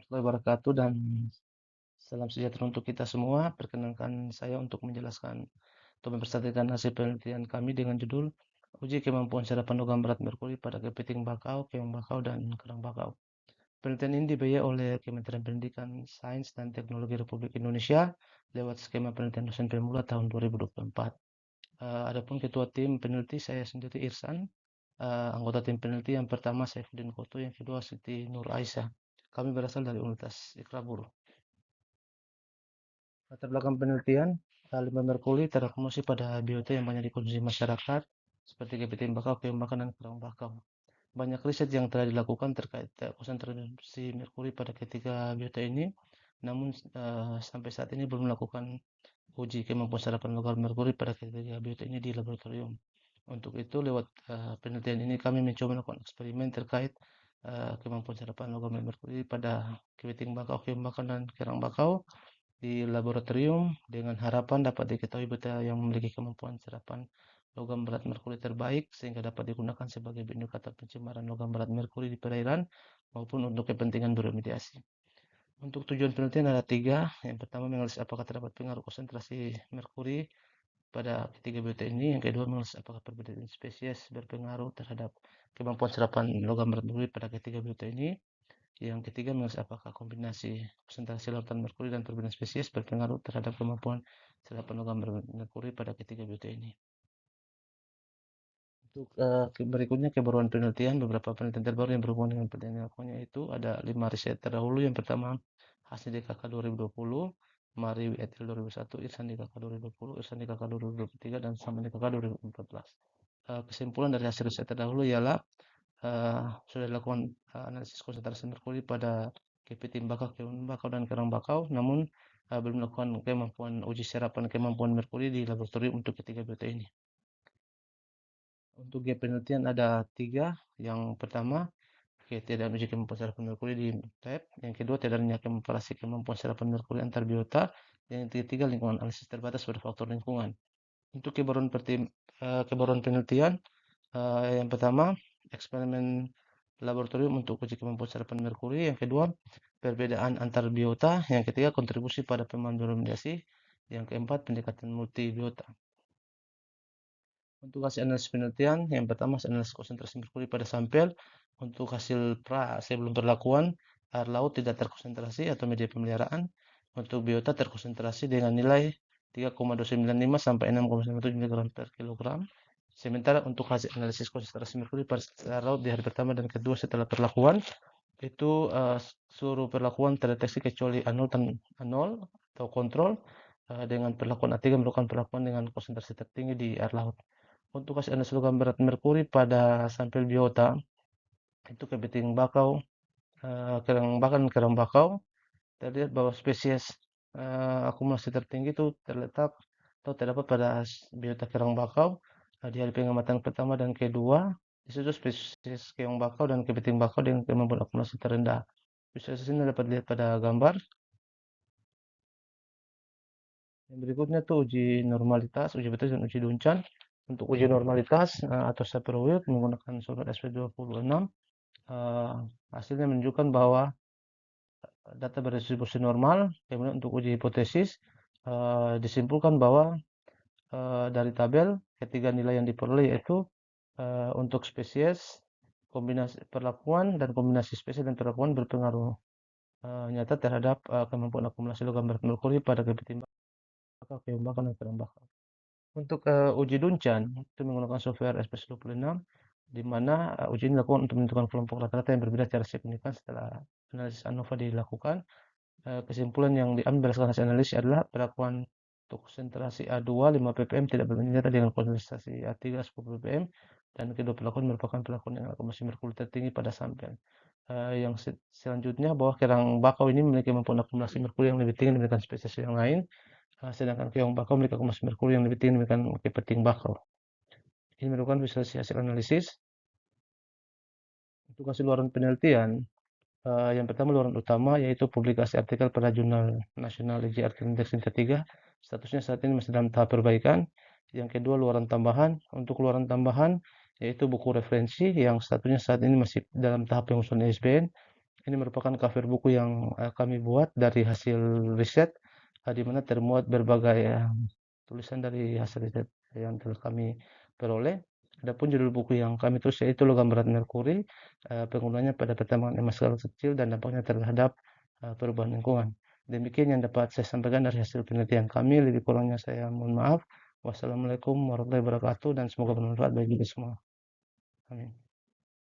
warahmatullahi wabarakatuh dan salam sejahtera untuk kita semua. Perkenankan saya untuk menjelaskan atau mempresentasikan hasil penelitian kami dengan judul Uji Kemampuan Serapan Logam Berat Merkuri pada Kepiting Bakau, Keong Bakau, dan Kerang Bakau. Penelitian ini dibiayai oleh Kementerian Pendidikan, Sains, dan Teknologi Republik Indonesia lewat skema penelitian dosen pemula tahun 2024. Adapun ketua tim peneliti saya sendiri Irsan, anggota tim peneliti yang pertama Saifuddin Koto, yang kedua Siti Nur Aisyah. Kami berasal dari Universitas Ikrabur. Latar belakang penelitian, limbah merkuri terakumulasi pada biota yang banyak dikonsumsi masyarakat, seperti kepiting bakau, keong bakau, dan kerang bakau. Banyak riset yang telah dilakukan terkait konsentrasi merkuri pada ketiga biota ini, namun sampai saat ini belum melakukan uji kemampuan serapan logam merkuri pada ketiga biota ini di laboratorium. Untuk itu, lewat penelitian ini kami mencoba melakukan eksperimen terkait kemampuan serapan logam merkuri pada kepiting bakau, keong bakau, dan kerang bakau di laboratorium dengan harapan dapat diketahui biota yang memiliki kemampuan serapan logam berat merkuri terbaik sehingga dapat digunakan sebagai indikator pencemaran logam berat merkuri di perairan maupun untuk kepentingan beremediasi. Untuk tujuan penelitian ada tiga. Yang pertama, menganalisis apakah terdapat pengaruh konsentrasi merkuri pada ketiga biota ini. Yang kedua, menganalisis apakah perbedaan spesies berpengaruh terhadap kemampuan serapan logam berat merkuri pada ketiga biota ini. Yang ketiga, menganalisis apakah kombinasi konsentrasi lautan merkuri dan perbedaan spesies berpengaruh terhadap kemampuan serapan logam merkuri pada ketiga biota ini. Untuk berikutnya kebaruan penelitian, beberapa penelitian terbaru yang berhubungan dengan penelitian lakukannya itu ada 5 riset terdahulu. Yang pertama, hasil DKK 2020, Mari et al. 2001, Irsan DKK 2020, Irsan DKK 2023, dan Saman DKK 2014. Kesimpulan dari hasil riset terdahulu ialah sudah dilakukan analisis konsentrasi merkuri pada kepiting bakau, keong bakau, dan kerang bakau, namun belum melakukan kemampuan uji serapan kemampuan merkuri di laboratorium untuk ketiga biota ini. Untuk gap penelitian ada 3. Yang pertama, ketiadaan uji kemampuan serapan merkuri di lab. Yang kedua, tidak adanya komparasi kemampuan serapan merkuri antar biota. Yang ketiga, lingkungan analisis terbatas pada faktor lingkungan. Untuk kebaruan penelitian, yang pertama, eksperimen laboratorium untuk uji kemampuan serapan merkuri. Yang kedua, perbedaan antar biota. Yang ketiga, kontribusi pada pemandu remediasi. Yang keempat, pendekatan multi biota. Untuk hasil analisis penelitian, yang pertama analisis konsentrasi merkuri pada sampel. Untuk hasil sebelum perlakuan, air laut tidak terkonsentrasi atau media pemeliharaan. Untuk biota terkonsentrasi dengan nilai 3,295 sampai 6,97 mg per kilogram. Sementara untuk hasil analisis konsentrasi merkuri pada air laut di hari pertama dan kedua setelah perlakuan, itu seluruh perlakuan terdeteksi kecuali A0 atau kontrol. Dengan perlakuan A3 melakukan perlakuan dengan konsentrasi tertinggi di air laut. Untuk hasil analisis logam berat merkuri pada sampel biota, itu kepiting bakau, kerang bakau, dan kerang bakau, terlihat bahwa spesies akumulasi tertinggi itu terletak atau terdapat pada biota kerang bakau di hari pengamatan pertama dan kedua. Di situ spesies keong bakau dan kepiting bakau dengan kemampuan akumulasi terendah. Visualisasi ini dapat dilihat pada gambar. Yang berikutnya tuh uji normalitas, uji betul dan uji Duncan. Untuk uji normalitas atau Sapir-Whorf menggunakan surat SP26, hasilnya menunjukkan bahwa data berdistribusi normal. Kemudian untuk uji hipotesis disimpulkan bahwa dari tabel ketiga nilai yang diperoleh yaitu untuk spesies, kombinasi perlakuan dan kombinasi spesies dan perlakuan berpengaruh nyata terhadap kemampuan akumulasi logam berat merkuri pada kepiting bakau, keong bakau, dan kerang bakau. Untuk uji Duncan itu menggunakan software SP26, di mana uji ini dilakukan untuk menentukan kelompok rata-rata yang berbeda secara signifikan setelah analisis ANOVA dilakukan. Kesimpulan yang diambil berdasarkan hasil analisis adalah perlakuan untuk konsentrasi A2 5 ppm tidak berbanding nyata dengan konsentrasi A3 10 ppm, dan kedua perlakuan merupakan perlakuan yang akumulasi merkuri tertinggi pada sampel. Yang selanjutnya, bahwa kerang bakau ini memiliki kemampuan akumulasi merkuri yang lebih tinggi dibandingkan spesies yang lain, sedangkan keong bakau memiliki akumulasi merkuri yang lebih tinggi dibandingkan kepiting bakau. Ini merupakan visualisasi hasil analisis. Untuk hasil luaran penelitian, yang pertama luaran utama yaitu publikasi artikel pada Jurnal Nasional Uji Artikel Index tingkat 3. Statusnya saat ini masih dalam tahap perbaikan. Yang kedua luaran tambahan. Untuk luaran tambahan yaitu buku referensi yang statusnya saat ini masih dalam tahap pengusulan ISBN. Ini merupakan cover buku yang kami buat dari hasil riset, di mana termuat berbagai tulisan dari hasil riset yang telah kami peroleh. Adapun judul buku yang kami tulis yaitu Logam Berat Merkuri, penggunanya pada pertambangan emas skala kecil dan dampaknya terhadap perubahan lingkungan. Demikian yang dapat saya sampaikan dari hasil penelitian kami. Lebih kurangnya saya mohon maaf. Wassalamualaikum warahmatullahi wabarakatuh dan semoga bermanfaat bagi kita semua. Amin.